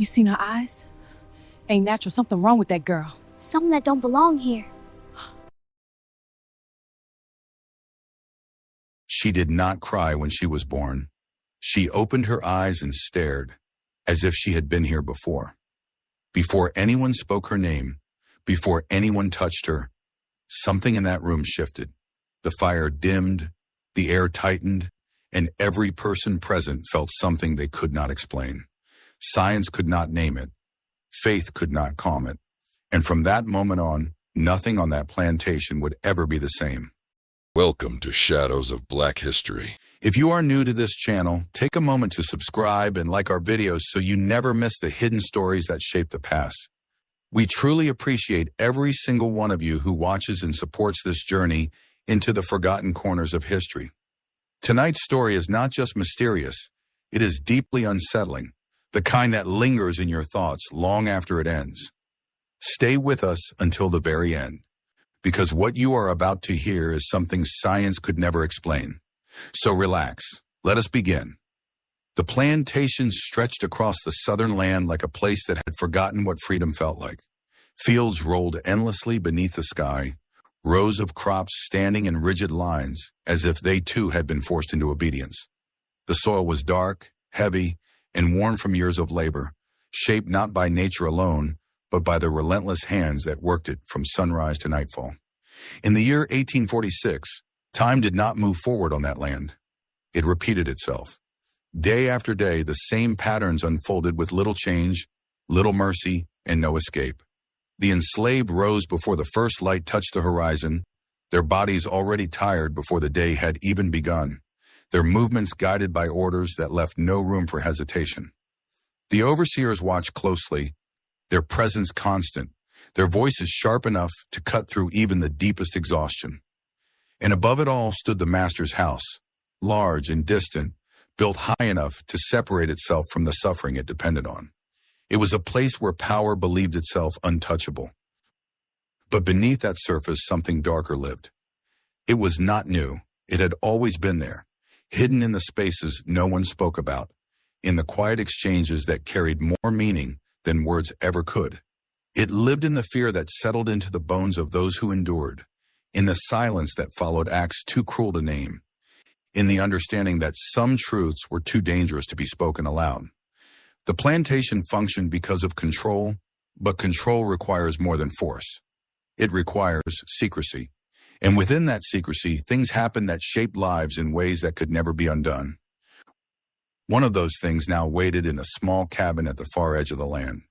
You seen her eyes? Ain't natural. Something wrong with that girl. Something that don't belong here. She did not cry when she was born. She opened her eyes and stared, as if she had been here before. Before anyone spoke her name, before anyone touched her, something in that room shifted. The fire dimmed, the air tightened, and every person present felt something they could not explain. Science could not name it. Faith could not calm it. And from that moment on, nothing on that plantation would ever be the same. Welcome to Shadows of Black History. If you are new to this channel, take a moment to subscribe and like our videos so you never miss the hidden stories that shape the past. We truly appreciate every single one of you who watches and supports this journey into the forgotten corners of history. Tonight's story is not just mysterious, it is deeply unsettling, the kind that lingers in your thoughts long after it ends. Stay with us until the very end, because what you are about to hear is something science could never explain. So relax, let us begin. The plantation stretched across the southern land like a place that had forgotten what freedom felt like. Fields rolled endlessly beneath the sky, rows of crops standing in rigid lines as if they too had been forced into obedience. The soil was dark, heavy, and worn from years of labor, shaped not by nature alone, but by the relentless hands that worked it from sunrise to nightfall. In the year 1846, time did not move forward on that land. It repeated itself. Day after day, the same patterns unfolded with little change, little mercy, and no escape. The enslaved rose before the first light touched the horizon, their bodies already tired before the day had even begun, their movements guided by orders that left no room for hesitation. The overseers watched closely, their presence constant, their voices sharp enough to cut through even the deepest exhaustion. And above it all stood the master's house, large and distant, built high enough to separate itself from the suffering it depended on. It was a place where power believed itself untouchable. But beneath that surface, something darker lived. It was not new. It had always been there, hidden in the spaces no one spoke about, in the quiet exchanges that carried more meaning than words ever could. It lived in the fear that settled into the bones of those who endured, in the silence that followed acts too cruel to name, in the understanding that some truths were too dangerous to be spoken aloud. The plantation functioned because of control, but control requires more than force. It requires secrecy. And within that secrecy, things happened that shaped lives in ways that could never be undone. One of those things now waited in a small cabin at the far edge of the land.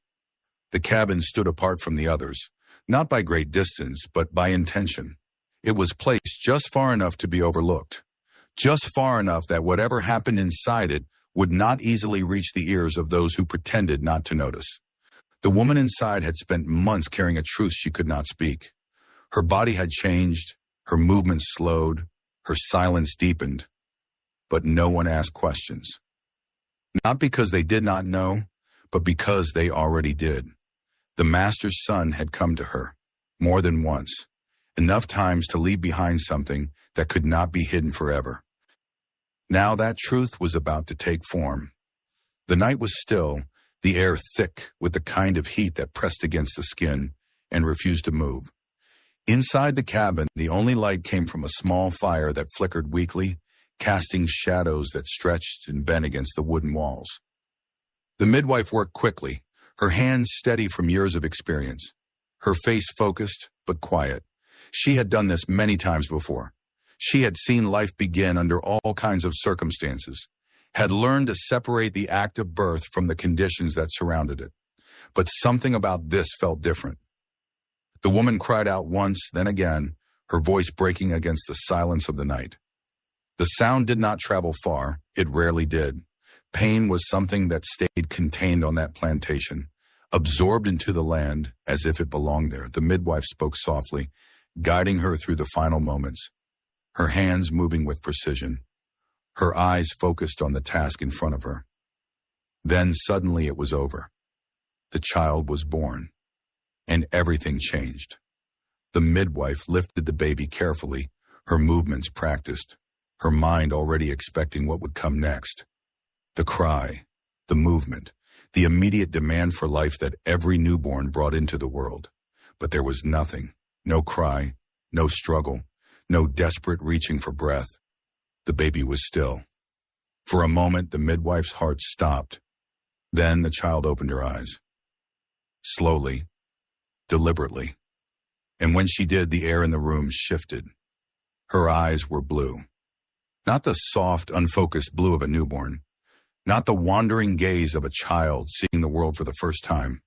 The cabin stood apart from the others, not by great distance, but by intention. It was placed just far enough to be overlooked, just far enough that whatever happened inside it would not easily reach the ears of those who pretended not to notice. The woman inside had spent months carrying a truth she could not speak. Her body had changed, her movements slowed, her silence deepened, but no one asked questions. Not because they did not know, but because they already did. The master's son had come to her, more than once, enough times to leave behind something that could not be hidden forever. Now that truth was about to take form. The night was still, the air thick with the kind of heat that pressed against the skin and refused to move. Inside the cabin, the only light came from a small fire that flickered weakly, casting shadows that stretched and bent against the wooden walls. The midwife worked quickly, her hands steady from years of experience, her face focused but quiet. She had done this many times before. She had seen life begin under all kinds of circumstances, had learned to separate the act of birth from the conditions that surrounded it. But something about this felt different. The woman cried out once, then again, her voice breaking against the silence of the night. The sound did not travel far, it rarely did. Pain was something that stayed contained on that plantation, absorbed into the land as if it belonged there. The midwife spoke softly, guiding her through the final moments, her hands moving with precision, her eyes focused on the task in front of her. Then suddenly it was over. The child was born, and everything changed. The midwife lifted the baby carefully, her movements practiced, her mind already expecting what would come next. The cry, the movement, the immediate demand for life that every newborn brought into the world. But there was nothing, no cry, no struggle, no desperate reaching for breath. The baby was still. For a moment, the midwife's heart stopped. Then the child opened her eyes. Slowly, deliberately. And when she did, the air in the room shifted. Her eyes were blue. Not the soft, unfocused blue of a newborn. Not the wandering gaze of a child seeing the world for the first time.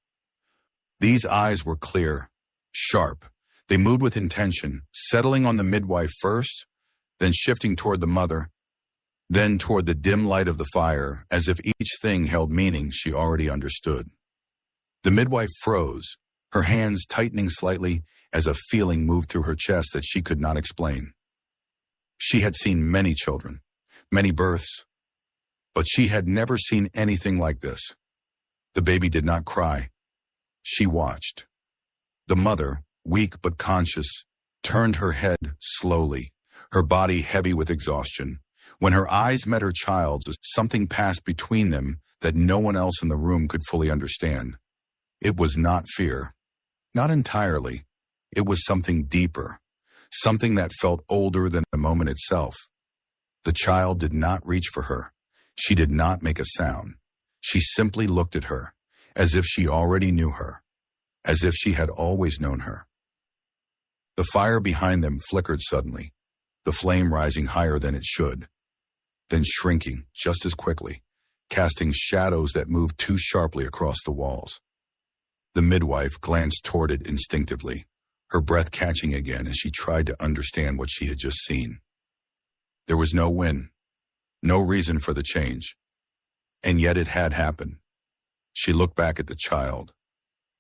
These eyes were clear, sharp. They moved with intention, settling on the midwife first, then shifting toward the mother, then toward the dim light of the fire, as if each thing held meaning she already understood. The midwife froze, her hands tightening slightly as a feeling moved through her chest that she could not explain. She had seen many children, many births, but she had never seen anything like this. The baby did not cry. She watched. The mother, weak but conscious, turned her head slowly, her body heavy with exhaustion. When her eyes met her child's, something passed between them that no one else in the room could fully understand. It was not fear. Not entirely. It was something deeper, something that felt older than the moment itself. The child did not reach for her. She did not make a sound. She simply looked at her, as if she already knew her, as if she had always known her. The fire behind them flickered suddenly, the flame rising higher than it should, then shrinking just as quickly, casting shadows that moved too sharply across the walls. The midwife glanced toward it instinctively, her breath catching again as she tried to understand what she had just seen. There was no wind, no reason for the change, and yet it had happened. She looked back at the child,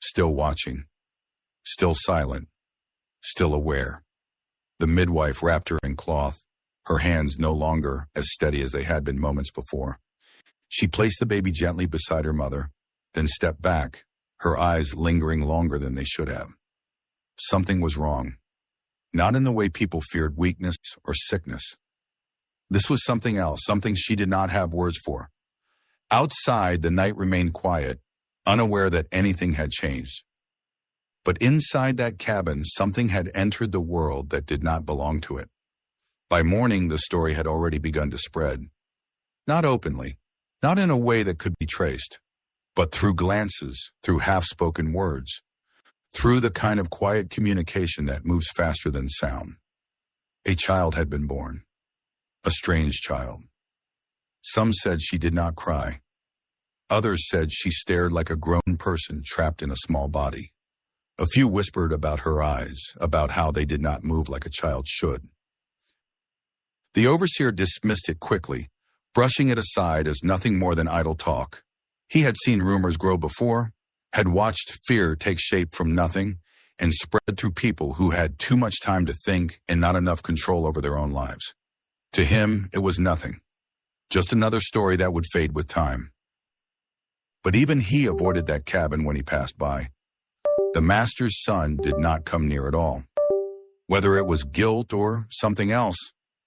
still watching, still silent, still aware. The midwife wrapped her in cloth, her hands no longer as steady as they had been moments before. She placed the baby gently beside her mother, then stepped back, her eyes lingering longer than they should have. Something was wrong, not in the way people feared weakness or sickness. This was something else, something she did not have words for. Outside, the night remained quiet, unaware that anything had changed. But inside that cabin, something had entered the world that did not belong to it. By morning, the story had already begun to spread. Not openly, not in a way that could be traced, but through glances, through half-spoken words, through the kind of quiet communication that moves faster than sound. A child had been born, a strange child. Some said she did not cry. Others said she stared like a grown person trapped in a small body. A few whispered about her eyes, about how they did not move like a child should. The overseer dismissed it quickly, brushing it aside as nothing more than idle talk. He had seen rumors grow before, had watched fear take shape from nothing, and spread through people who had too much time to think and not enough control over their own lives. To him, it was nothing, just another story that would fade with time. But even he avoided that cabin when he passed by. The master's son did not come near at all. Whether it was guilt or something else,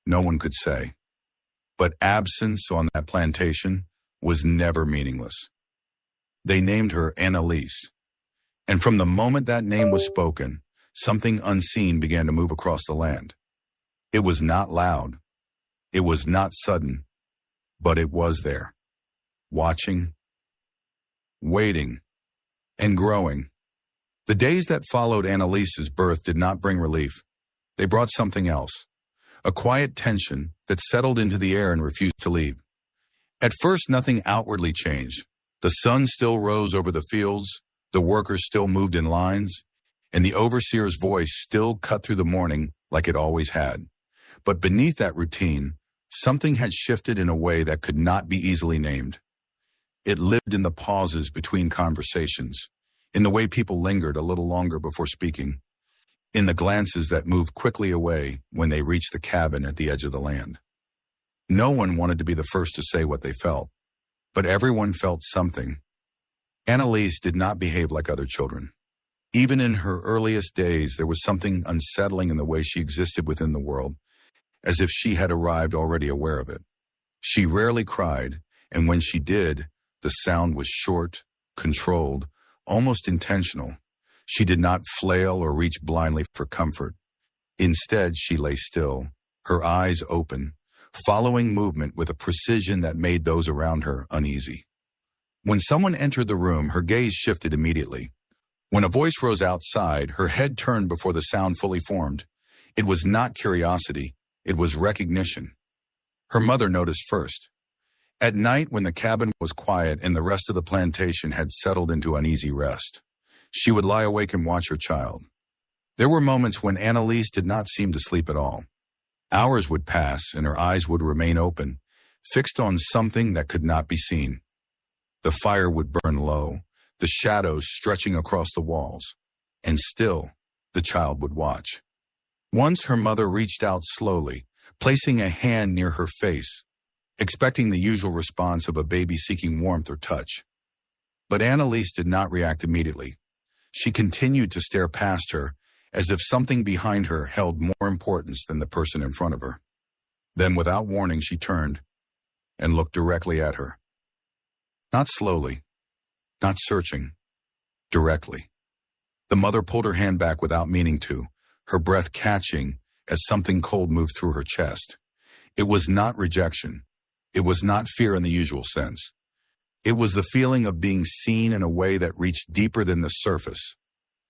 no one could say. But absence on that plantation was never meaningless. They named her Anelise, and from the moment that name was spoken, something unseen began to move across the land. It was not loud, it was not sudden, but it was there, watching, waiting, and growing. The days that followed Anelise's birth did not bring relief. They brought something else, a quiet tension that settled into the air and refused to leave. At first, nothing outwardly changed. The sun still rose over the fields, the workers still moved in lines, and the overseer's voice still cut through the morning like it always had. But beneath that routine, something had shifted in a way that could not be easily named. It lived in the pauses between conversations, in the way people lingered a little longer before speaking, in the glances that moved quickly away when they reached the cabin at the edge of the land. No one wanted to be the first to say what they felt, but everyone felt something. Anelise did not behave like other children. Even in her earliest days, there was something unsettling in the way she existed within the world, as if she had arrived already aware of it. She rarely cried, and when she did, The sound was short, controlled, almost intentional. She did not flail or reach blindly for comfort. Instead, she lay still, her eyes open, following movement with a precision that made those around her uneasy. When someone entered the room, her gaze shifted immediately. When a voice rose outside, her head turned before the sound fully formed. It was not curiosity, it was recognition. Her mother noticed first. At night, when the cabin was quiet and the rest of the plantation had settled into uneasy rest, she would lie awake and watch her child. There were moments when Anelise did not seem to sleep at all. Hours would pass and her eyes would remain open, fixed on something that could not be seen. The fire would burn low, the shadows stretching across the walls, and still the child would watch. Once her mother reached out slowly, placing a hand near her face, expecting the usual response of a baby seeking warmth or touch. But Anelise did not react immediately. She continued to stare past her, as if something behind her held more importance than the person in front of her. Then, without warning, she turned and looked directly at her. Not slowly, not searching, directly. The mother pulled her hand back without meaning to, her breath catching as something cold moved through her chest. It was not rejection. It was not fear in the usual sense. It was the feeling of being seen in a way that reached deeper than the surface.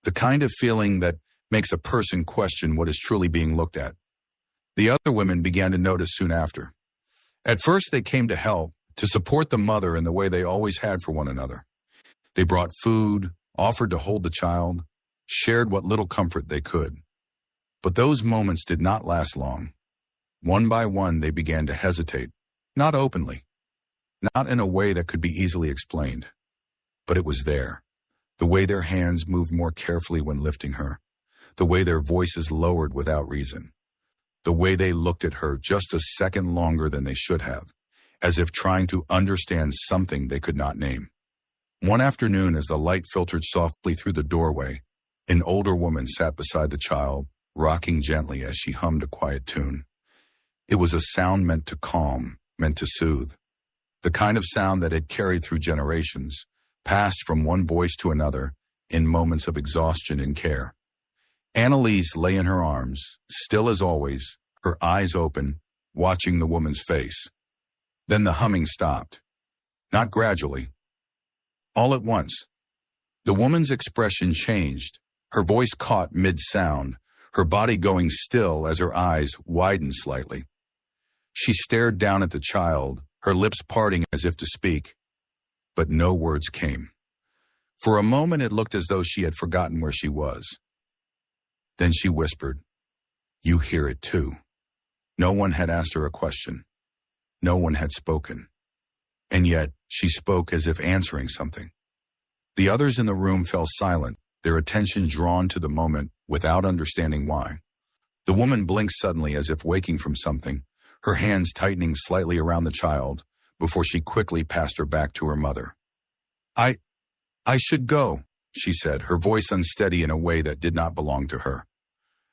The kind of feeling that makes a person question what is truly being looked at. The other women began to notice soon after. At first, they came to help, to support the mother in the way they always had for one another. They brought food, offered to hold the child, shared what little comfort they could. But those moments did not last long. One by one, they began to hesitate, not openly, not in a way that could be easily explained. But it was there. The way their hands moved more carefully when lifting her. The way their voices lowered without reason. The way they looked at her just a second longer than they should have, as if trying to understand something they could not name. One afternoon, as the light filtered softly through the doorway, an older woman sat beside the child, rocking gently as she hummed a quiet tune. It was a sound meant to calm, meant to soothe. The kind of sound that had carried through generations, passed from one voice to another in moments of exhaustion and care. Anelise lay in her arms, still as always, her eyes open, watching the woman's face. Then the humming stopped. Not gradually. All at once. The woman's expression changed, her voice caught mid-sound, her body going still as her eyes widened slightly. She stared down at the child, her lips parting as if to speak, but no words came. For a moment it looked as though she had forgotten where she was. Then she whispered, "You hear it too." No one had asked her a question. No one had spoken. And yet she spoke as if answering something. The others in the room fell silent, their attention drawn to the moment without understanding why. The woman blinked suddenly as if waking from something, her hands tightening slightly around the child before she quickly passed her back to her mother. I should go," she said, her voice unsteady in a way that did not belong to her.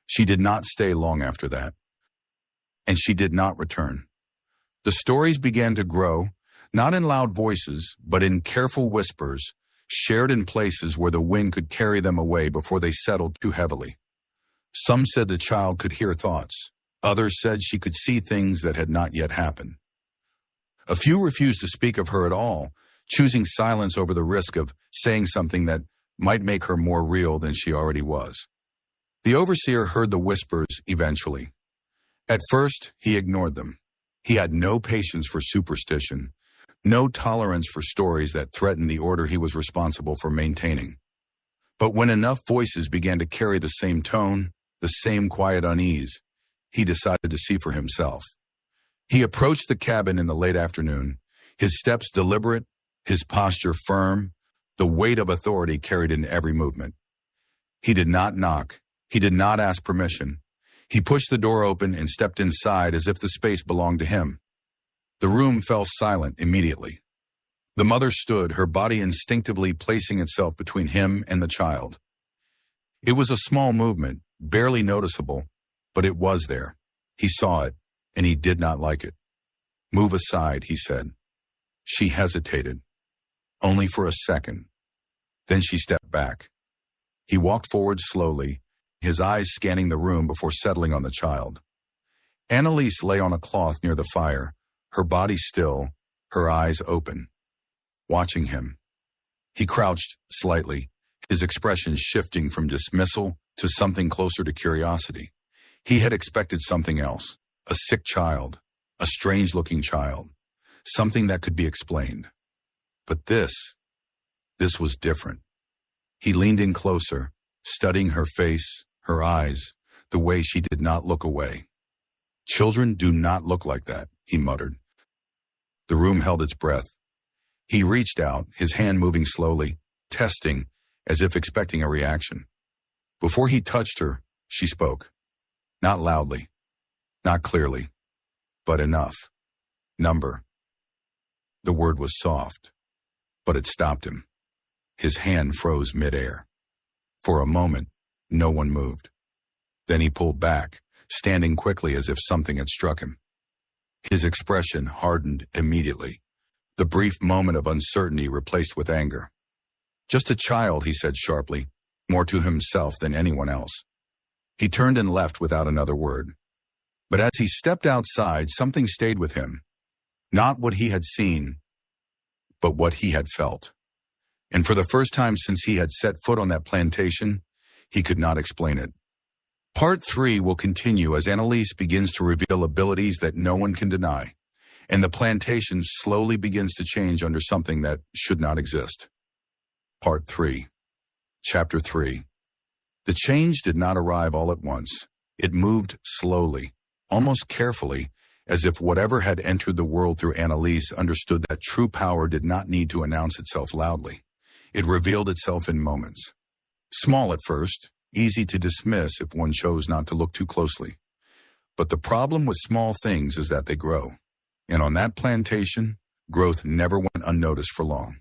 She did not stay long after that. And she did not return. The stories began to grow, not in loud voices, but in careful whispers, shared in places where the wind could carry them away before they settled too heavily. Some said the child could hear thoughts. Others said she could see things that had not yet happened. A few refused to speak of her at all, choosing silence over the risk of saying something that might make her more real than she already was. The overseer heard the whispers eventually. At first, he ignored them. He had no patience for superstition, no tolerance for stories that threatened the order he was responsible for maintaining. But when enough voices began to carry the same tone, the same quiet unease, he decided to see for himself. He approached the cabin in the late afternoon, his steps deliberate, his posture firm, the weight of authority carried in every movement. He did not knock. He did not ask permission. He pushed the door open and stepped inside as if the space belonged to him. The room fell silent immediately. The mother stood, her body instinctively placing itself between him and the child. It was a small movement, barely noticeable, but it was there. He saw it, and he did not like it. "Move aside," he said. She hesitated. only for a second. Then she stepped back. He walked forward slowly, his eyes scanning the room before settling on the child. Anelise lay on a cloth near the fire, her body still, her eyes open, watching him. He crouched slightly, his expression shifting from dismissal to something closer to curiosity. He had expected something else, a sick child, a strange-looking child, something that could be explained. But this was different. He leaned in closer, studying her face, her eyes, the way she did not look away. "Children do not look like that," he muttered. The room held its breath. He reached out, his hand moving slowly, testing, as if expecting a reaction. Before he touched her, she spoke. Not loudly, not clearly, but enough. "Number." The word was soft, but it stopped him. His hand froze midair. For a moment, no one moved. Then he pulled back, standing quickly as if something had struck him. His expression hardened immediately, the brief moment of uncertainty replaced with anger. "Just a child," he said sharply, more to himself than anyone else. He turned and left without another word. But as he stepped outside, something stayed with him. Not what he had seen, but what he had felt. And for the first time since he had set foot on that plantation, he could not explain it. Part 3 will continue as Anelise begins to reveal abilities that no one can deny, and the plantation slowly begins to change under something that should not exist. Part 3. Chapter 3. The change did not arrive all at once. It moved slowly, almost carefully, as if whatever had entered the world through Anelise understood that true power did not need to announce itself loudly. It revealed itself in moments. Small at first, easy to dismiss if one chose not to look too closely. But the problem with small things is that they grow. And on that plantation, growth never went unnoticed for long.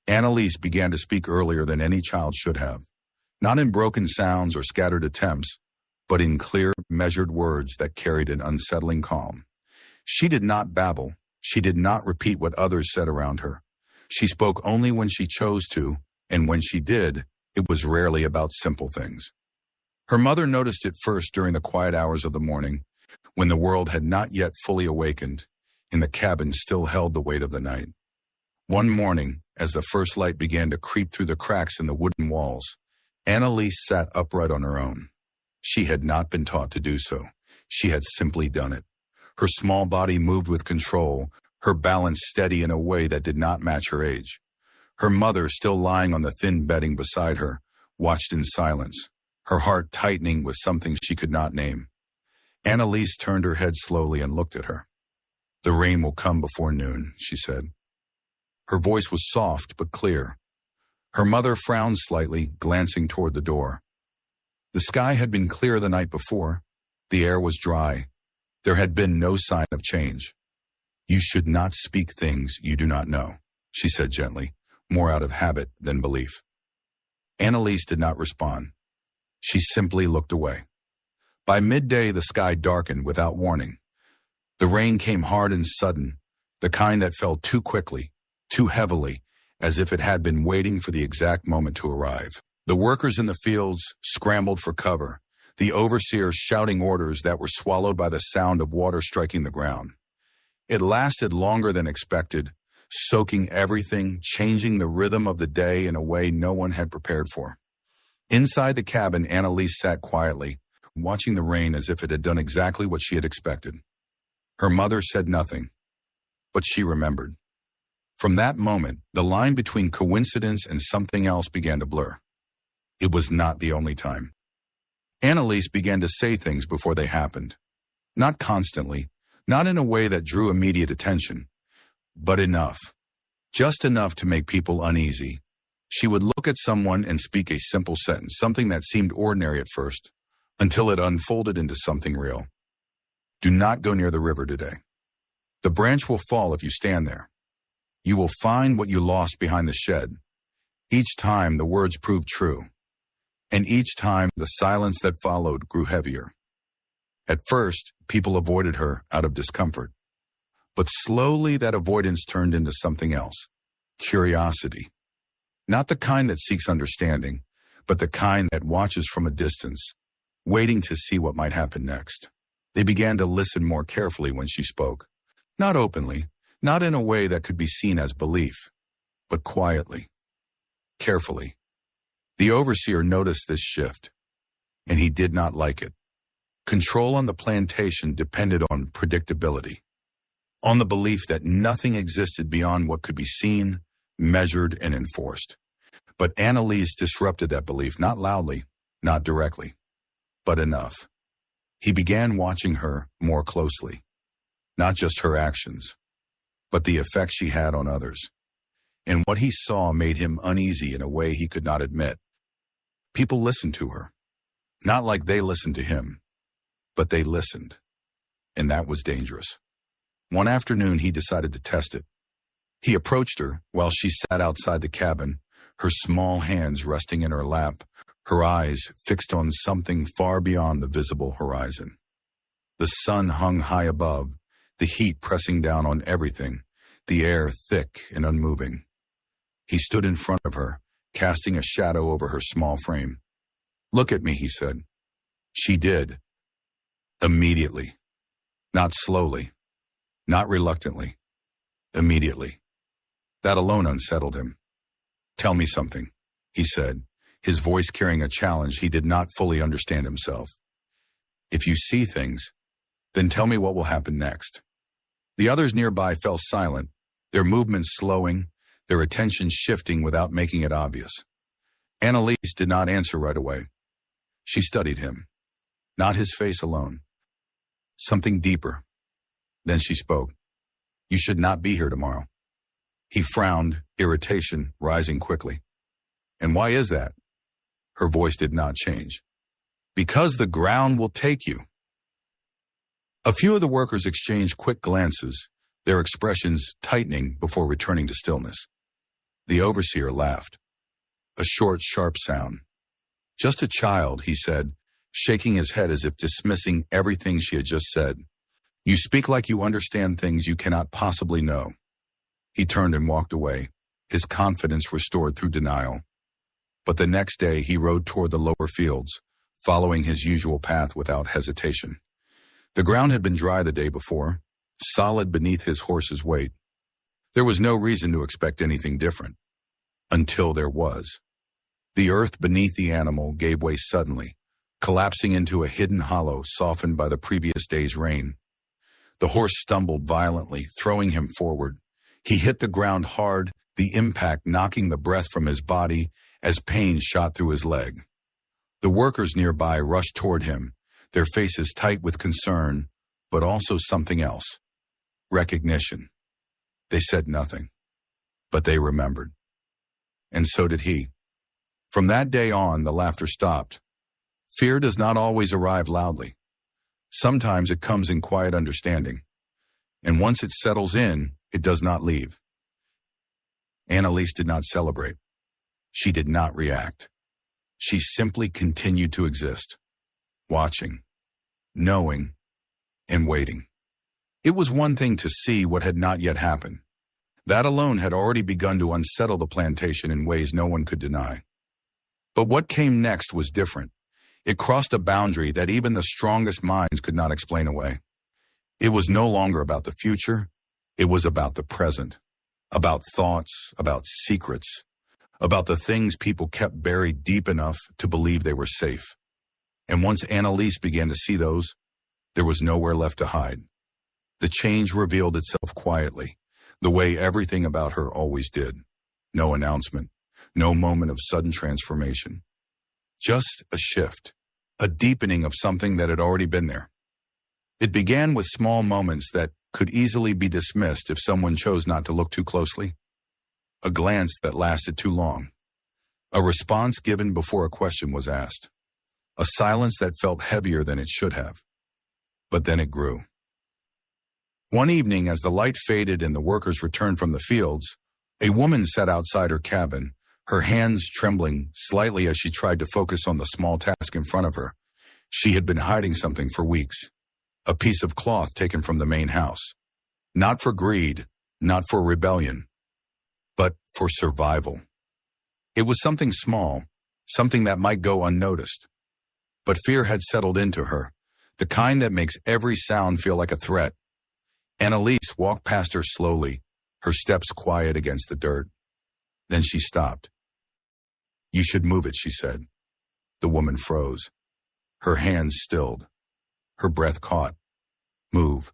Anelise began to speak earlier than any child should have. Not in broken sounds or scattered attempts, but in clear, measured words that carried an unsettling calm. She did not babble. She did not repeat what others said around her. She spoke only when she chose to, and when she did, it was rarely about simple things. Her mother noticed it first during the quiet hours of the morning, when the world had not yet fully awakened, and the cabin still held the weight of the night. One morning, as the first light began to creep through the cracks in the wooden walls, Anelise sat upright on her own. She had not been taught to do so. She had simply done it. Her small body moved with control, her balance steady in a way that did not match her age. Her mother, still lying on the thin bedding beside her, watched in silence, her heart tightening with something she could not name. Anelise turned her head slowly and looked at her. "The rain will come before noon," she said. Her voice was soft but clear. Her mother frowned slightly, glancing toward the door. The sky had been clear the night before. The air was dry. There had been no sign of change. "You should not speak things you do not know," she said gently, more out of habit than belief. Anelise did not respond. She simply looked away. By midday, the sky darkened without warning. The rain came hard and sudden, the kind that fell too quickly, too heavily, as if it had been waiting for the exact moment to arrive. The workers in the fields scrambled for cover, the overseers shouting orders that were swallowed by the sound of water striking the ground. It lasted longer than expected, soaking everything, changing the rhythm of the day in a way no one had prepared for. Inside the cabin, Anelise sat quietly, watching the rain as if it had done exactly what she had expected. Her mother said nothing, but she remembered. From that moment, the line between coincidence and something else began to blur. It was not the only time. Anelise began to say things before they happened. Not constantly, not in a way that drew immediate attention, but enough. Just enough to make people uneasy. She would look at someone and speak a simple sentence, something that seemed ordinary at first, until it unfolded into something real. "Do not go near the river today. The branch will fall if you stand there. You will find what you lost behind the shed." Each time the words proved true, and each time the silence that followed grew heavier. At first, people avoided her out of discomfort, but slowly that avoidance turned into something else, curiosity. Not the kind that seeks understanding, but the kind that watches from a distance, waiting to see what might happen next. They began to listen more carefully when she spoke. Not openly, not in a way that could be seen as belief, but quietly, carefully. The overseer noticed this shift, and he did not like it. Control on the plantation depended on predictability, on the belief that nothing existed beyond what could be seen, measured, and enforced. But Anelise disrupted that belief, not loudly, not directly, but enough. He began watching her more closely, not just her actions, but the effect she had on others. And what he saw made him uneasy in a way he could not admit. People listened to her, not like they listened to him, but they listened, and that was dangerous. One afternoon, he decided to test it. He approached her while she sat outside the cabin, her small hands resting in her lap, her eyes fixed on something far beyond the visible horizon. The sun hung high above, the heat pressing down on everything, the air thick and unmoving. He stood in front of her, casting a shadow over her small frame. "Look at me," he said. She did. Immediately. Not slowly. Not reluctantly. Immediately. That alone unsettled him. "Tell me something," he said, his voice carrying a challenge he did not fully understand himself. "If you see things, then tell me what will happen next." The others nearby fell silent, their movements slowing, their attention shifting without making it obvious. Anelise did not answer right away. She studied him, not his face alone. Something deeper. Then she spoke. "You should not be here tomorrow." He frowned, irritation rising quickly. "And why is that?" Her voice did not change. "Because the ground will take you." A few of the workers exchanged quick glances, their expressions tightening before returning to stillness. The overseer laughed. A short, sharp sound. "Just a child," he said, shaking his head as if dismissing everything she had just said. "You speak like you understand things you cannot possibly know." He turned and walked away, his confidence restored through denial. But the next day he rode toward the lower fields, following his usual path without hesitation. The ground had been dry the day before, solid beneath his horse's weight. There was no reason to expect anything different. Until there was. The earth beneath the animal gave way suddenly, collapsing into a hidden hollow softened by the previous day's rain. The horse stumbled violently, throwing him forward. He hit the ground hard, the impact knocking the breath from his body as pain shot through his leg. The workers nearby rushed toward him, their faces tight with concern, but also something else. Recognition. They said nothing, but they remembered. And so did he. From that day on, the laughter stopped. Fear does not always arrive loudly. Sometimes it comes in quiet understanding. And once it settles in, it does not leave. Anelise did not celebrate. She did not react. She simply continued to exist, watching, knowing, and waiting. It was one thing to see what had not yet happened. That alone had already begun to unsettle the plantation in ways no one could deny. But what came next was different. It crossed a boundary that even the strongest minds could not explain away. It was no longer about the future. It was about the present, about thoughts, about secrets, about the things people kept buried deep enough to believe they were safe. And once Anelise began to see those, there was nowhere left to hide. The change revealed itself quietly, the way everything about her always did. No announcement, no moment of sudden transformation. Just a shift, a deepening of something that had already been there. It began with small moments that could easily be dismissed if someone chose not to look too closely. A glance that lasted too long. A response given before a question was asked. A silence that felt heavier than it should have. But then it grew. One evening, as the light faded and the workers returned from the fields, a woman sat outside her cabin, her hands trembling slightly as she tried to focus on the small task in front of her. She had been hiding something for weeks. A piece of cloth taken from the main house. Not for greed, not for rebellion, but for survival. It was something small, something that might go unnoticed. But fear had settled into her, the kind that makes every sound feel like a threat. Anelise walked past her slowly, her steps quiet against the dirt. Then she stopped. "You should move it," she said. The woman froze. Her hands stilled. Her breath caught. "Move."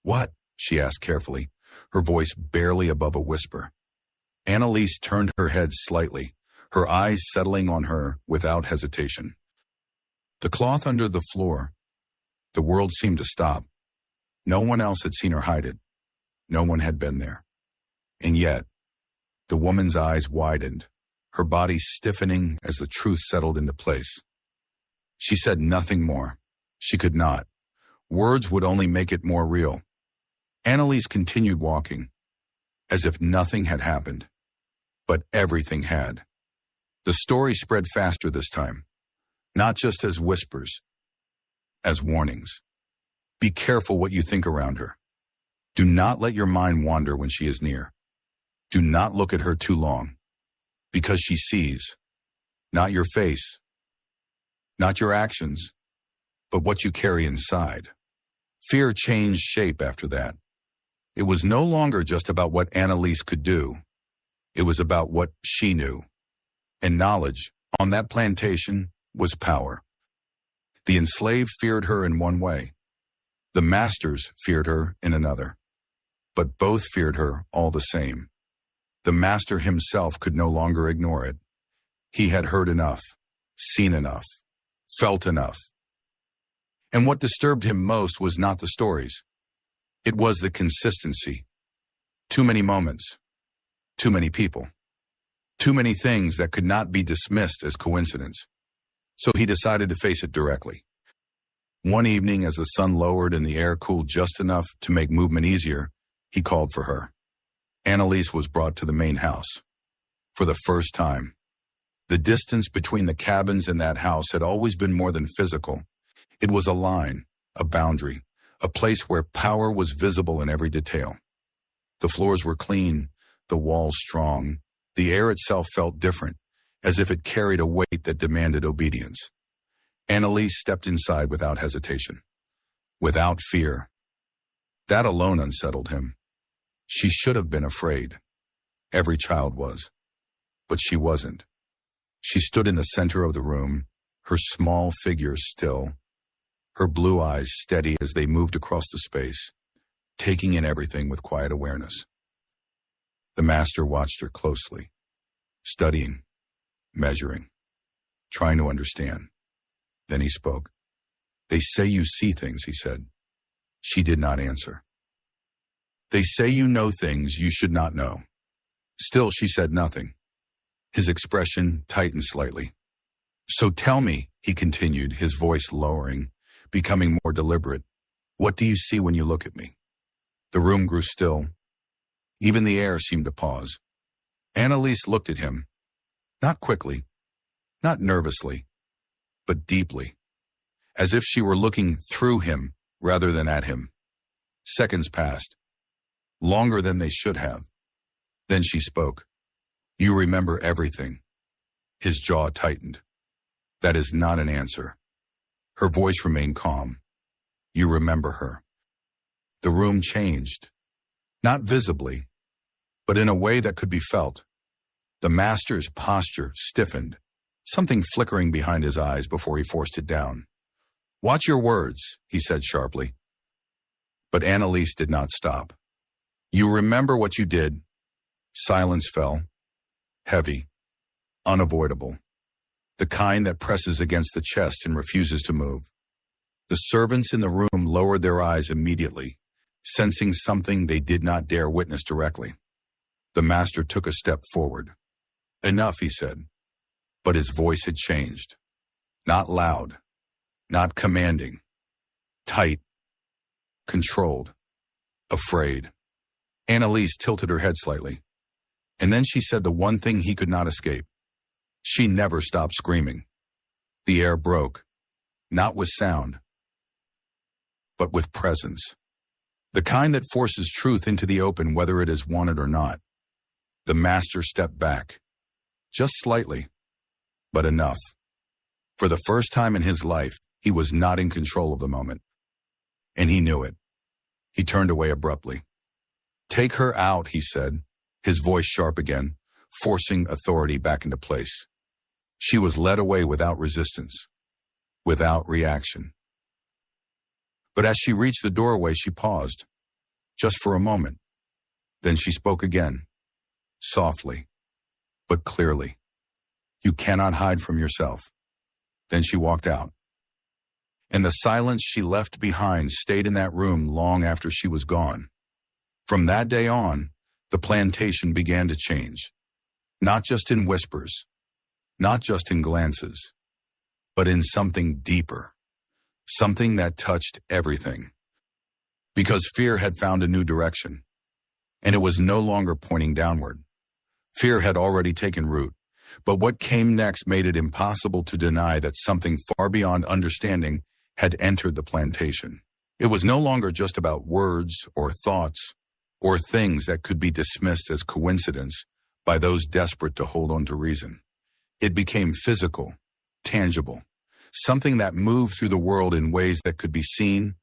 "What?" she asked carefully, her voice barely above a whisper. Anelise turned her head slightly, her eyes settling on her without hesitation. The cloth under the floor. The world seemed to stop. No one else had seen her hide it. No one had been there. And yet, the woman's eyes widened, her body stiffening as the truth settled into place. She said nothing more. She could not. Words would only make it more real. Anelise continued walking, as if nothing had happened. But everything had. The story spread faster this time, not just as whispers, as warnings. Be careful what you think around her. Do not let your mind wander when she is near. Do not look at her too long, because she sees, not your face, not your actions, but what you carry inside. Fear changed shape after that. It was no longer just about what Anelise could do. It was about what she knew. And knowledge, on that plantation, was power. The enslaved feared her in one way. The masters feared her in another. But both feared her all the same. The master himself could no longer ignore it. He had heard enough, seen enough, felt enough. And what disturbed him most was not the stories. It was the consistency. Too many moments. Too many people. Too many things that could not be dismissed as coincidence. So he decided to face it directly. One evening, as the sun lowered and the air cooled just enough to make movement easier, he called for her. Anelise was brought to the main house. For the first time. The distance between the cabins and that house had always been more than physical. It was a line, a boundary, a place where power was visible in every detail. The floors were clean, the walls strong. The air itself felt different, as if it carried a weight that demanded obedience. Anelise stepped inside without hesitation, without fear. That alone unsettled him. She should have been afraid. Every child was. But she wasn't. She stood in the center of the room, her small figure still, her blue eyes steady as they moved across the space, taking in everything with quiet awareness. The master watched her closely, studying, measuring, trying to understand. Then he spoke. "They say you see things," he said. She did not answer. "They say you know things you should not know." Still, she said nothing. His expression tightened slightly. "So tell me," he continued, his voice lowering, becoming more deliberate, "what do you see when you look at me?" The room grew still. Even the air seemed to pause. Anelise looked at him, not quickly, not nervously, but deeply, as if she were looking through him rather than at him. Seconds passed, longer than they should have. Then she spoke. "You remember everything." His jaw tightened. "That is not an answer." Her voice remained calm. "You remember her." The room changed, not visibly, but in a way that could be felt. The master's posture stiffened, something flickering behind his eyes before he forced it down. "Watch your words," he said sharply. But Anelise did not stop. "You remember what you did." Silence fell, heavy, unavoidable, the kind that presses against the chest and refuses to move. The servants in the room lowered their eyes immediately, sensing something they did not dare witness directly. The master took a step forward. "Enough," he said. But his voice had changed. Not loud, not commanding. Tight, controlled, afraid. Anelise tilted her head slightly. And then she said the one thing he could not escape. She never stopped screaming. The air broke, not with sound, but with presence. The kind that forces truth into the open whether it is wanted or not. The master stepped back. Just slightly, but enough. For the first time in his life, he was not in control of the moment. And he knew it. He turned away abruptly. "Take her out," he said, his voice sharp again, forcing authority back into place. She was led away without resistance, without reaction. But as she reached the doorway, she paused, just for a moment. Then she spoke again, softly, but clearly. "You cannot hide from yourself." Then she walked out. And the silence she left behind stayed in that room long after she was gone. From that day on, the plantation began to change. Not just in whispers, not just in glances, but in something deeper, something that touched everything. Because fear had found a new direction, and it was no longer pointing downward. Fear had already taken root, but what came next made it impossible to deny that something far beyond understanding had entered the plantation. It was no longer just about words or thoughts or things that could be dismissed as coincidence by those desperate to hold on to reason. It became physical, tangible, something that moved through the world in ways that could be seen,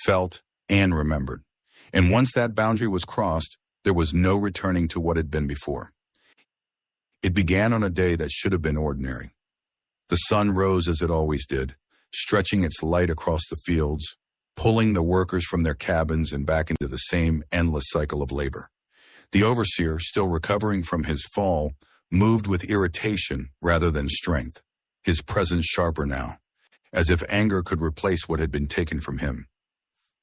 felt, and remembered. And once that boundary was crossed, there was no returning to what had been before. It began on a day that should have been ordinary. The sun rose as it always did, stretching its light across the fields, pulling the workers from their cabins and back into the same endless cycle of labor. The overseer, still recovering from his fall, moved with irritation rather than strength, his presence sharper now, as if anger could replace what had been taken from him.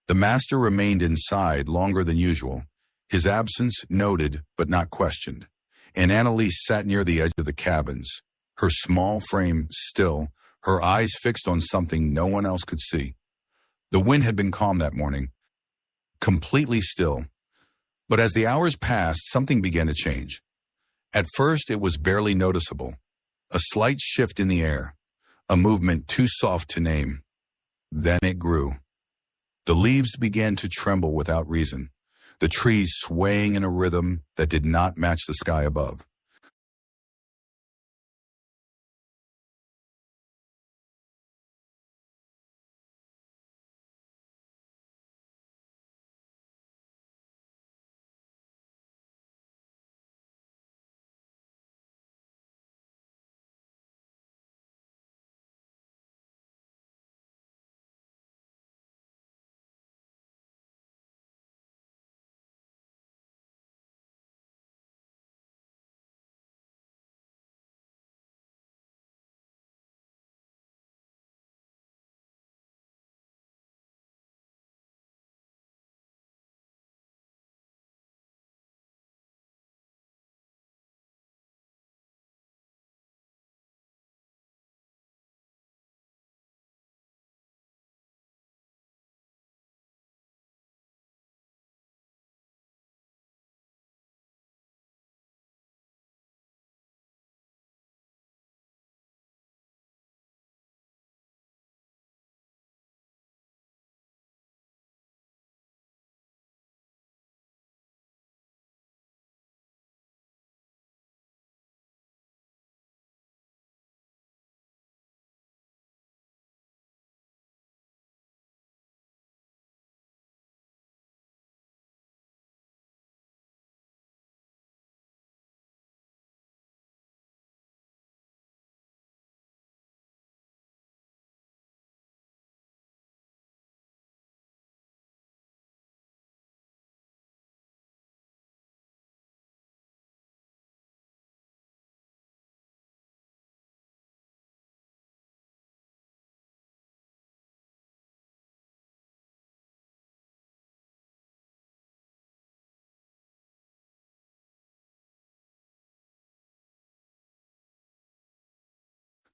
The master remained inside longer than usual, his absence noted but not questioned, and Anelise sat near the edge of the cabins, her small frame still, her eyes fixed on something no one else could see. The wind had been calm that morning, completely still. But as the hours passed, something began to change. At first, it was barely noticeable, a slight shift in the air, a movement too soft to name. Then it grew. The leaves began to tremble without reason, the trees swaying in a rhythm that did not match the sky above.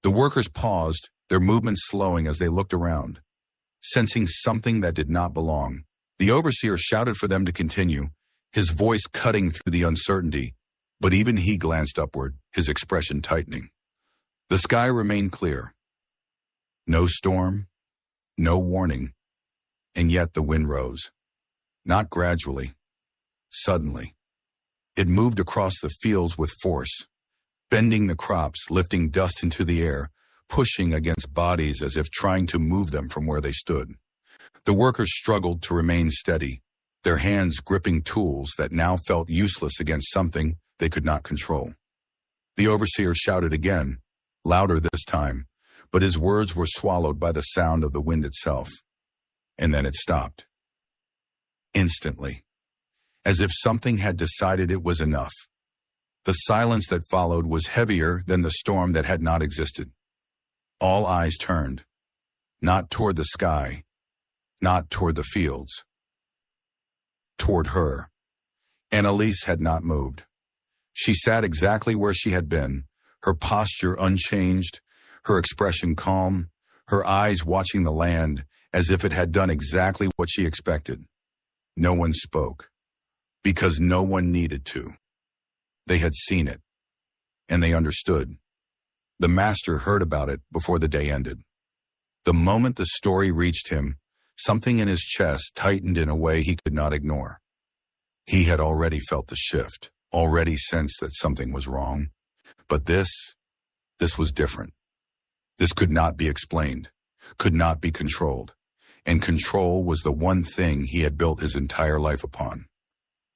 The workers paused, their movements slowing as they looked around, sensing something that did not belong. The overseer shouted for them to continue, his voice cutting through the uncertainty, but even he glanced upward, his expression tightening. The sky remained clear. No storm, no warning, and yet the wind rose. Not gradually, suddenly. It moved across the fields with force, bending the crops, lifting dust into the air, pushing against bodies as if trying to move them from where they stood. The workers struggled to remain steady, their hands gripping tools that now felt useless against something they could not control. The overseer shouted again, louder this time, but his words were swallowed by the sound of the wind itself. And then it stopped. Instantly, as if something had decided it was enough. The silence that followed was heavier than the storm that had not existed. All eyes turned, not toward the sky, not toward the fields, toward her. Anelise had not moved. She sat exactly where she had been, her posture unchanged, her expression calm, her eyes watching the land as if it had done exactly what she expected. No one spoke, because no one needed to. They had seen it, and they understood. The master heard about it before the day ended. The moment the story reached him, something in his chest tightened in a way he could not ignore. He had already felt the shift, already sensed that something was wrong. But this was different. This could not be explained, could not be controlled, and control was the one thing he had built his entire life upon.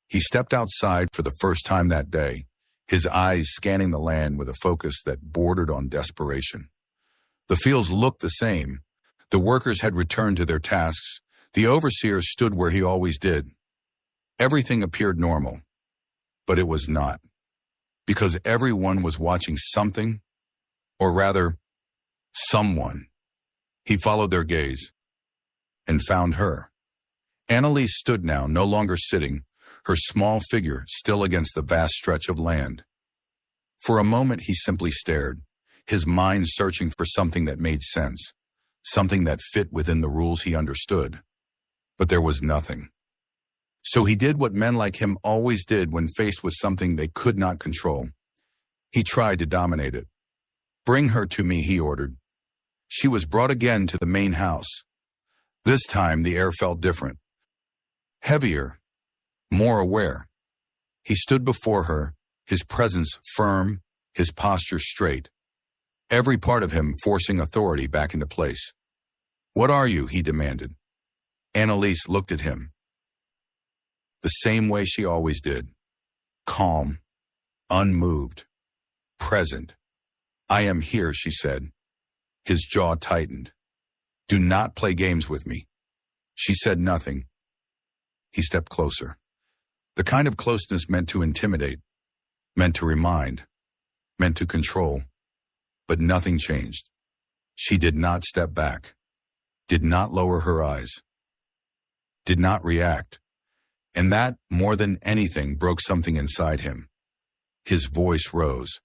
He stepped outside for the first time that day, his eyes scanning the land with a focus that bordered on desperation. The fields looked the same. The workers had returned to their tasks. The overseer stood where he always did. Everything appeared normal, but it was not, because everyone was watching something, or rather, someone. He followed their gaze and found her. Anelise stood now, no longer sitting, her small figure still against the vast stretch of land. For a moment he simply stared, his mind searching for something that made sense, something that fit within the rules he understood. But there was nothing. So he did what men like him always did when faced with something they could not control. He tried to dominate it. "Bring her to me," he ordered. She was brought again to the main house. This time the air felt different. Heavier, more aware. He stood before her, his presence firm, his posture straight. Every part of him forcing authority back into place. "What are you?" he demanded. Anelise looked at him. The same way she always did. Calm, unmoved, present. "I am here," she said. His jaw tightened. "Do not play games with me." She said nothing. He stepped closer. The kind of closeness meant to intimidate, meant to remind, meant to control. But nothing changed. She did not step back, did not lower her eyes, did not react. And that, more than anything, broke something inside him. His voice rose.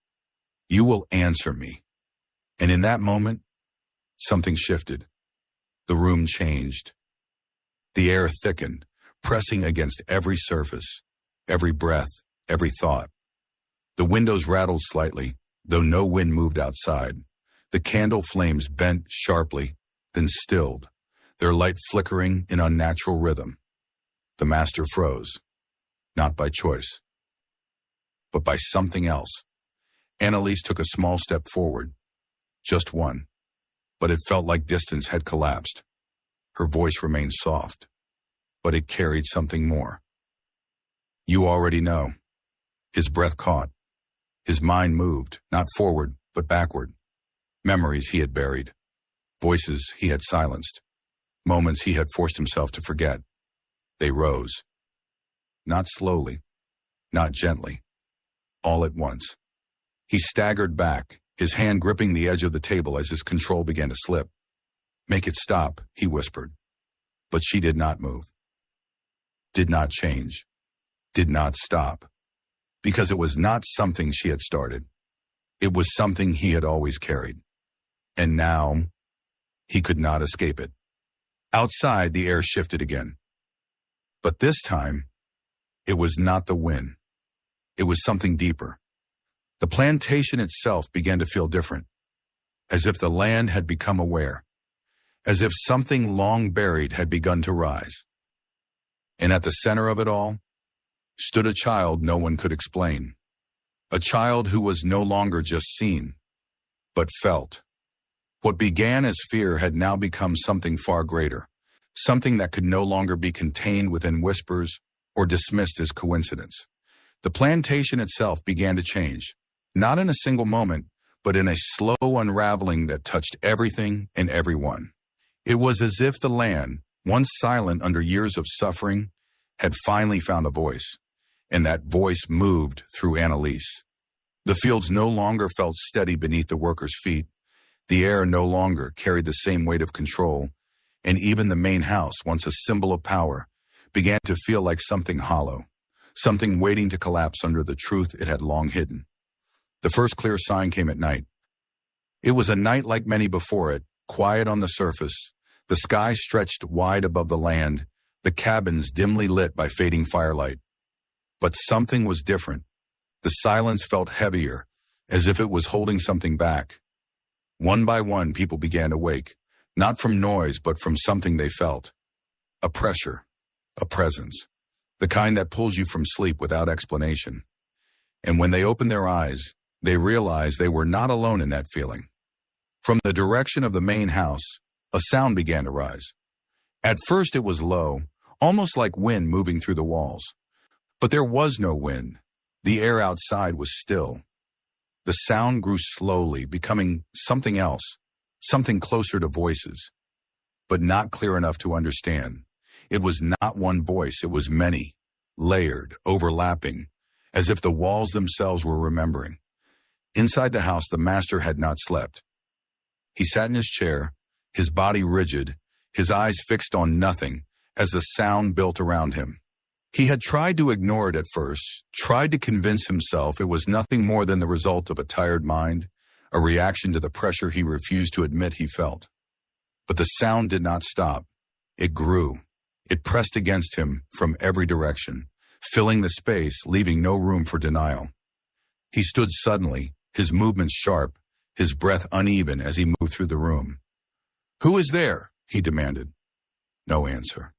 "You will answer me." And in that moment, something shifted. The room changed. The air thickened, pressing against every surface, every breath, every thought. The windows rattled slightly, though no wind moved outside. The candle flames bent sharply, then stilled, their light flickering in unnatural rhythm. The master froze, not by choice, but by something else. Anelise took a small step forward, just one, but it felt like distance had collapsed. Her voice remained soft, but it carried something more. "You already know." His breath caught. His mind moved, not forward, but backward. Memories he had buried, voices he had silenced, moments he had forced himself to forget. They rose. Not slowly, not gently, all at once. He staggered back, his hand gripping the edge of the table as his control began to slip. "Make it stop," he whispered. But she did not move, did not change, did not stop. Because it was not something she had started. It was something he had always carried. And now, he could not escape it. Outside, the air shifted again. But this time, it was not the wind. It was something deeper. The plantation itself began to feel different, as if the land had become aware, as if something long buried had begun to rise. And at the center of it all, stood a child no one could explain. A child who was no longer just seen, but felt. What began as fear had now become something far greater, something that could no longer be contained within whispers or dismissed as coincidence. The plantation itself began to change, not in a single moment, but in a slow unraveling that touched everything and everyone. It was as if the land, once silent under years of suffering, had finally found a voice, and that voice moved through Anelise. The fields no longer felt steady beneath the workers' feet. The air no longer carried the same weight of control, and even the main house, once a symbol of power, began to feel like something hollow, something waiting to collapse under the truth it had long hidden. The first clear sign came at night. It was a night like many before it, quiet on the surface. The sky stretched wide above the land, the cabins dimly lit by fading firelight. But something was different. The silence felt heavier, as if it was holding something back. One by one, people began to wake, not from noise, but from something they felt. A pressure, a presence, the kind that pulls you from sleep without explanation. And when they opened their eyes, they realized they were not alone in that feeling. From the direction of the main house, a sound began to rise. At first it was low, almost like wind moving through the walls. But there was no wind. The air outside was still. The sound grew slowly, becoming something else, something closer to voices, but not clear enough to understand. It was not one voice, it was many, layered, overlapping, as if the walls themselves were remembering. Inside the house, the master had not slept. He sat in his chair, his body rigid, his eyes fixed on nothing, as the sound built around him. He had tried to ignore it at first, tried to convince himself it was nothing more than the result of a tired mind, a reaction to the pressure he refused to admit he felt. But the sound did not stop. It grew. It pressed against him from every direction, filling the space, leaving no room for denial. He stood suddenly, his movements sharp, his breath uneven as he moved through the room. "Who is there?" he demanded. No answer.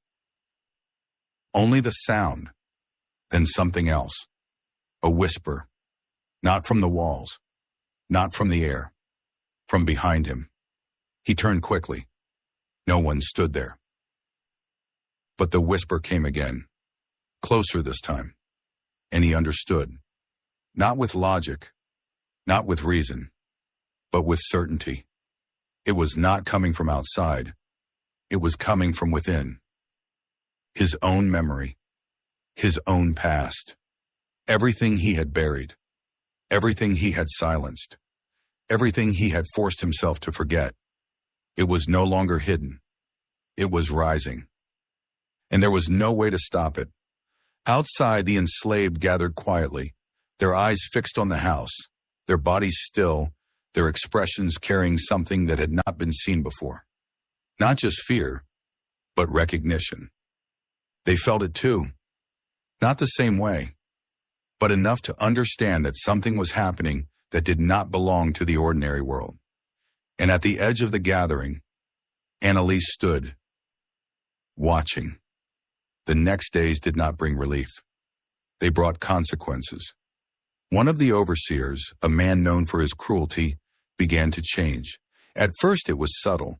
Only the sound, then something else. A whisper, not from the walls, not from the air, from behind him. He turned quickly. No one stood there. But the whisper came again, closer this time, and he understood. Not with logic, not with reason, but with certainty. It was not coming from outside. It was coming from within. His own memory, his own past, everything he had buried, everything he had silenced, everything he had forced himself to forget. It was no longer hidden. It was rising. And there was no way to stop it. Outside, the enslaved gathered quietly, their eyes fixed on the house, their bodies still, their expressions carrying something that had not been seen before. Not just fear, but recognition. They felt it too. Not the same way, but enough to understand that something was happening that did not belong to the ordinary world. And at the edge of the gathering, Anelise stood, watching. The next days did not bring relief. They brought consequences. One of the overseers, a man known for his cruelty, began to change. At first it was subtle,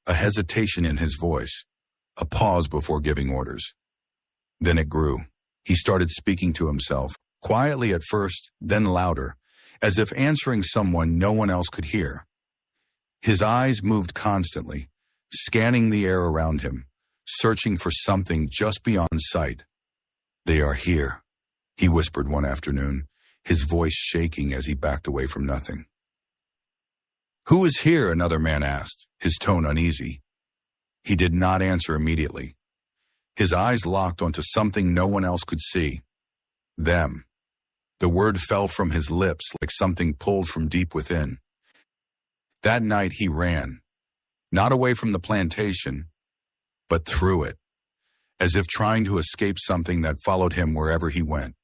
a hesitation in his voice, a pause before giving orders. Then it grew. He started speaking to himself, quietly at first, then louder, as if answering someone no one else could hear. His eyes moved constantly, scanning the air around him, searching for something just beyond sight. "They are here," he whispered one afternoon, his voice shaking as he backed away from nothing. "Who is here?" another man asked, his tone uneasy. He did not answer immediately. His eyes locked onto something no one else could see. Them. The word fell from his lips like something pulled from deep within. That night he ran, not away from the plantation, but through it, as if trying to escape something that followed him wherever he went.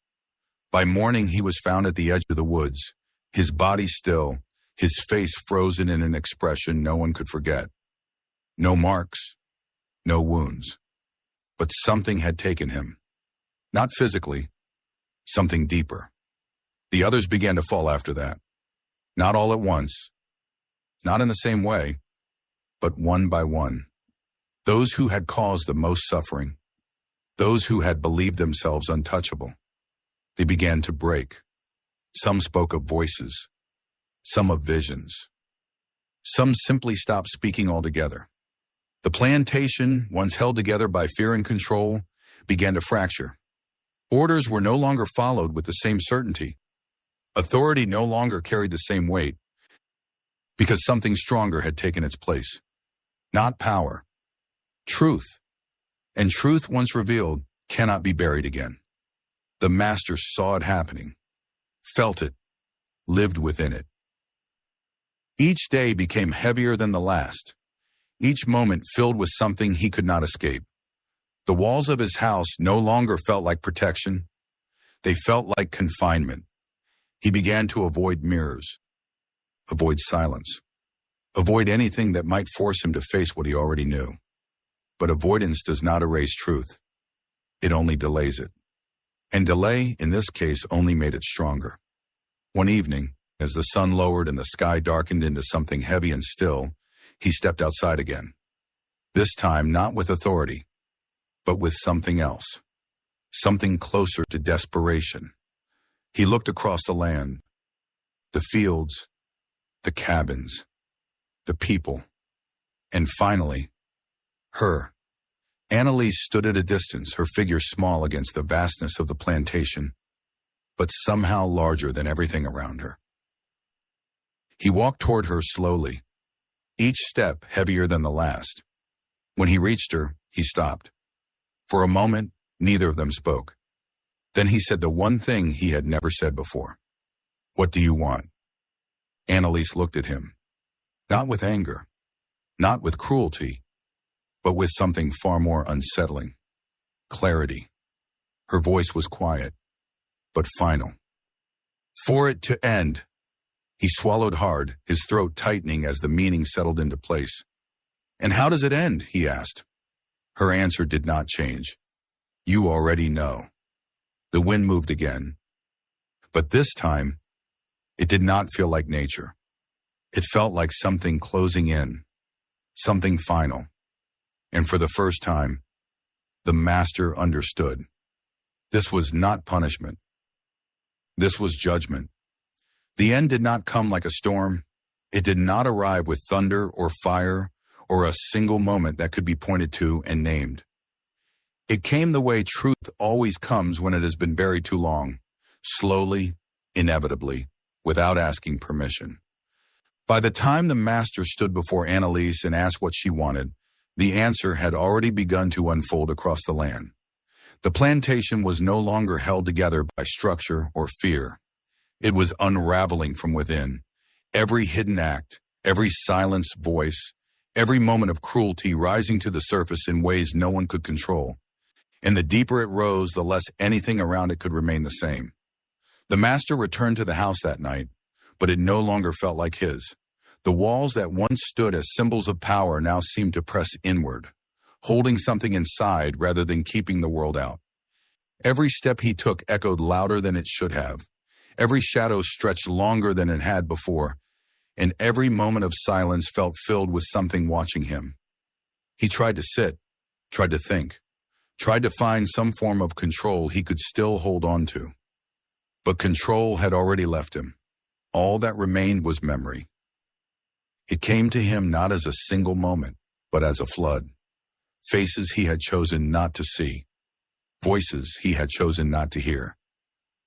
By morning he was found at the edge of the woods, his body still, his face frozen in an expression no one could forget. No marks, no wounds. But something had taken him. Not physically, something deeper. The others began to fall after that. Not all at once, not in the same way, but one by one. Those who had caused the most suffering, those who had believed themselves untouchable, they began to break. Some spoke of voices, some of visions. Some simply stopped speaking altogether. The plantation, once held together by fear and control, began to fracture. Orders were no longer followed with the same certainty. Authority no longer carried the same weight, because something stronger had taken its place. Not power, truth. And truth, once revealed, cannot be buried again. The master saw it happening, felt it, lived within it. Each day became heavier than the last, each moment filled with something he could not escape. The walls of his house no longer felt like protection. They felt like confinement. He began to avoid mirrors, avoid silence, avoid anything that might force him to face what he already knew. But avoidance does not erase truth. It only delays it. And delay, in this case, only made it stronger. One evening, as the sun lowered and the sky darkened into something heavy and still, he stepped outside again. This time, not with authority, but with something else. Something closer to desperation. He looked across the land, the fields, the cabins, the people, and finally, her. Anelise stood at a distance, her figure small against the vastness of the plantation, but somehow larger than everything around her. He walked toward her slowly, each step heavier than the last. When he reached her, he stopped. For a moment, neither of them spoke. Then he said the one thing he had never said before. "What do you want?" Anelise looked at him, not with anger, not with cruelty, but with something far more unsettling. Clarity. Her voice was quiet, but final. "For it to end." He swallowed hard, his throat tightening as the meaning settled into place. "And how does it end?" he asked. Her answer did not change. "You already know." The wind moved again. But this time, it did not feel like nature. It felt like something closing in, something final. And for the first time, the master understood. This was not punishment. This was judgment. The end did not come like a storm. It did not arrive with thunder or fire or a single moment that could be pointed to and named. It came the way truth always comes when it has been buried too long, slowly, inevitably, without asking permission. By the time the master stood before Anelise and asked what she wanted, the answer had already begun to unfold across the land. The plantation was no longer held together by structure or fear. It was unraveling from within. Every hidden act, every silenced voice, every moment of cruelty rising to the surface in ways no one could control. And the deeper it rose, the less anything around it could remain the same. The master returned to the house that night, but it no longer felt like his. The walls that once stood as symbols of power now seemed to press inward, holding something inside rather than keeping the world out. Every step he took echoed louder than it should have. Every shadow stretched longer than it had before, and every moment of silence felt filled with something watching him. He tried to sit, tried to think, tried to find some form of control he could still hold on to. But control had already left him. All that remained was memory. It came to him not as a single moment, but as a flood. Faces he had chosen not to see. Voices he had chosen not to hear.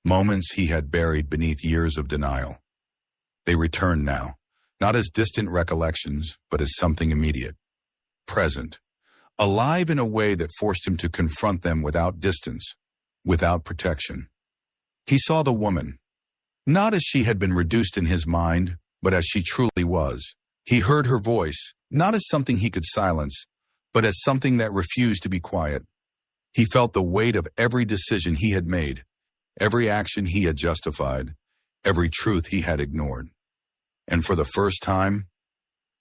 Moments he had buried beneath years of denial. They returned now, not as distant recollections, but as something immediate, present, alive in a way that forced him to confront them without distance, without protection. He saw the woman, not as she had been reduced in his mind, but as she truly was. He heard her voice, not as something he could silence, but as something that refused to be quiet. He felt the weight of every decision he had made, every action he had justified, every truth he had ignored. And for the first time,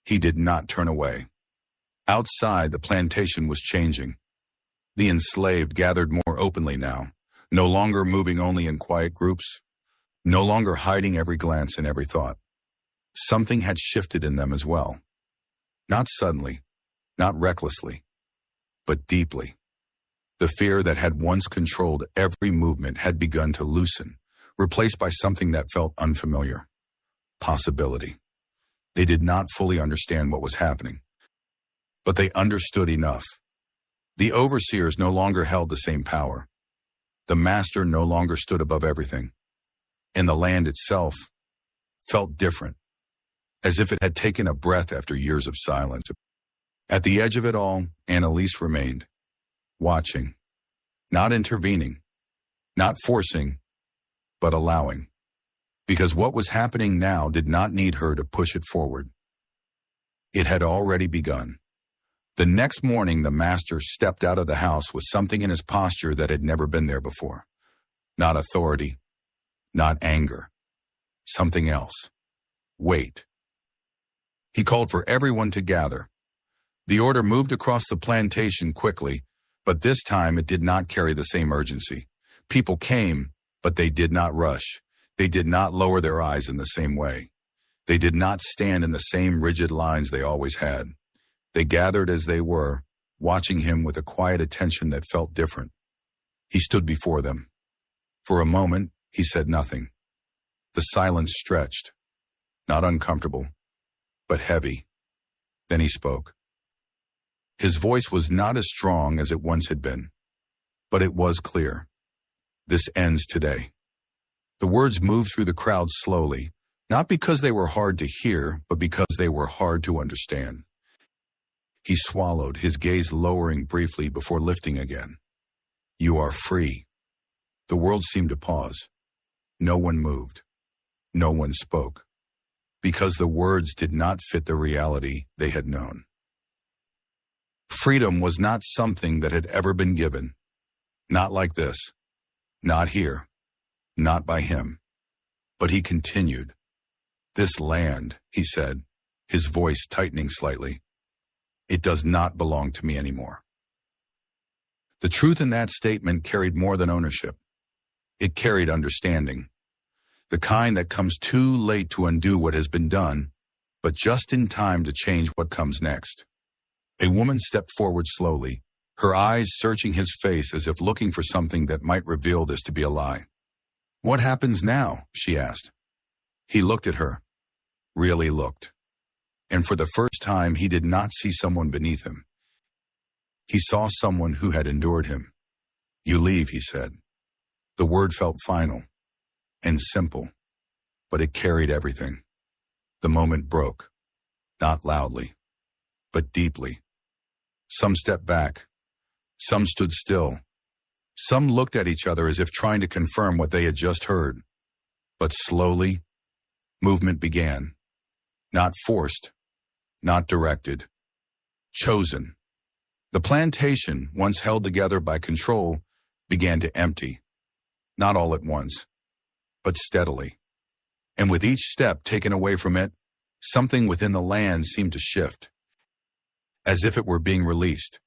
he did not turn away. Outside, the plantation was changing. The enslaved gathered more openly now, No longer moving only in quiet groups, no longer hiding every glance and every thought. Something had shifted in them as well. Not suddenly, not recklessly, but deeply. The fear that had once controlled every movement had begun to loosen, replaced by something that felt unfamiliar. Possibility. They did not fully understand what was happening, but they understood enough. The overseers no longer held the same power. The master no longer stood above everything. And the land itself felt different, as if it had taken a breath after years of silence. At the edge of it all, Anelise remained, watching, not intervening, not forcing, but allowing. Because what was happening now did not need her to push it forward. It had already begun. The next morning, the master stepped out of the house with something in his posture that had never been there before. Not authority, not anger, something else. Wait. He called for everyone to gather. The order moved across the plantation quickly, but this time it did not carry the same urgency. People came, but they did not rush. They did not lower their eyes in the same way. They did not stand in the same rigid lines they always had. They gathered as they were, watching him with a quiet attention that felt different. He stood before them. For a moment, he said nothing. The silence stretched, not uncomfortable, but heavy. Then he spoke. His voice was not as strong as it once had been, but it was clear. This ends today. The words moved through the crowd slowly, not because they were hard to hear, but because they were hard to understand. He swallowed, his gaze lowering briefly before lifting again. You are free. The world seemed to pause. No one moved. No one spoke. Because the words did not fit the reality they had known. Freedom was not something that had ever been given. Not like this. Not here. Not by him. But he continued. This land, he said, his voice tightening slightly. It does not belong to me anymore. The truth in that statement carried more than ownership. It carried understanding. The kind that comes too late to undo what has been done, but just in time to change what comes next. A woman stepped forward slowly, her eyes searching his face as if looking for something that might reveal this to be a lie. What happens now? She asked. He looked at her. Really looked. And for the first time, he did not see someone beneath him. He saw someone who had endured him. You leave, he said. The word felt final and simple, but it carried everything. The moment broke, not loudly, but deeply. Some stepped back. Some stood still. Some looked at each other as if trying to confirm what they had just heard. But slowly, movement began. Not forced, not directed, chosen. The plantation, once held together by control, began to empty. Not all at once, but steadily. And with each step taken away from it, something within the land seemed to shift. As if it were being released.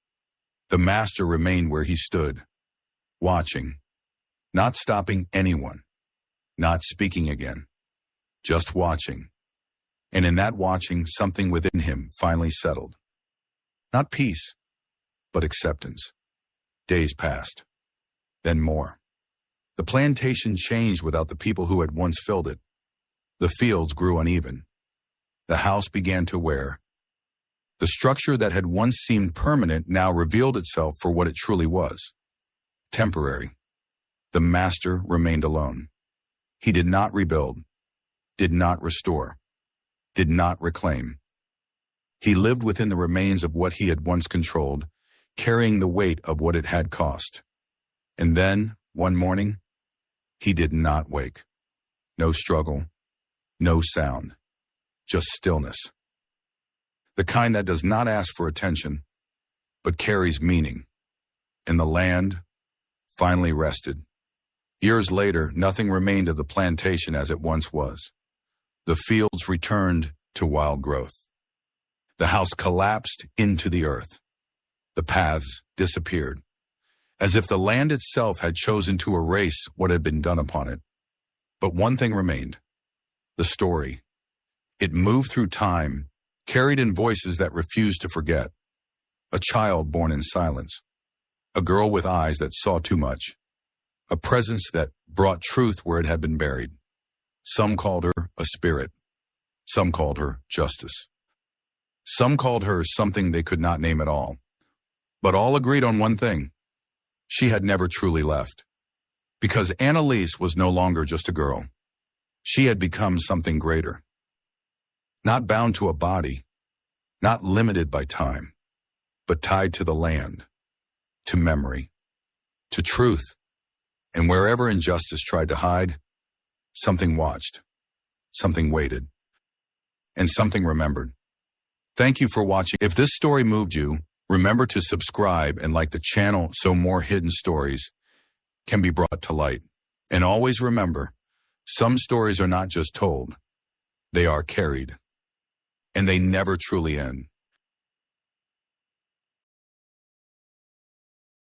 The master remained where he stood, watching, not stopping anyone, not speaking again, just watching. And in that watching, something within him finally settled. Not peace, but acceptance. Days passed, then more. The plantation changed without the people who had once filled it. The fields grew uneven. The house began to wear. The structure that had once seemed permanent now revealed itself for what it truly was. Temporary. The master remained alone. He did not rebuild, did not restore, did not reclaim. He lived within the remains of what he had once controlled, carrying the weight of what it had cost. And then, one morning, he did not wake. No struggle, no sound, just stillness. The kind that does not ask for attention, but carries meaning. And the land finally rested. Years later, nothing remained of the plantation as it once was. The fields returned to wild growth. The house collapsed into the earth. The paths disappeared. as if the land itself had chosen to erase what had been done upon it. But one thing remained: the story. It moved through time, carried in voices that refused to forget. A child born in silence. A girl with eyes that saw too much. A presence that brought truth where it had been buried. Some called her a spirit. Some called her justice. Some called her something they could not name at all. But all agreed on one thing: she had never truly left. Because Anelise was no longer just a girl. She had become something greater. Not bound to a body, not limited by time, but tied to the land, to memory, to truth. And wherever injustice tried to hide, something watched, something waited, and something remembered. Thank you for watching. If this story moved you, remember to subscribe and like the channel so more hidden stories can be brought to light. And always remember, some stories are not just told, they are carried. And they never truly end.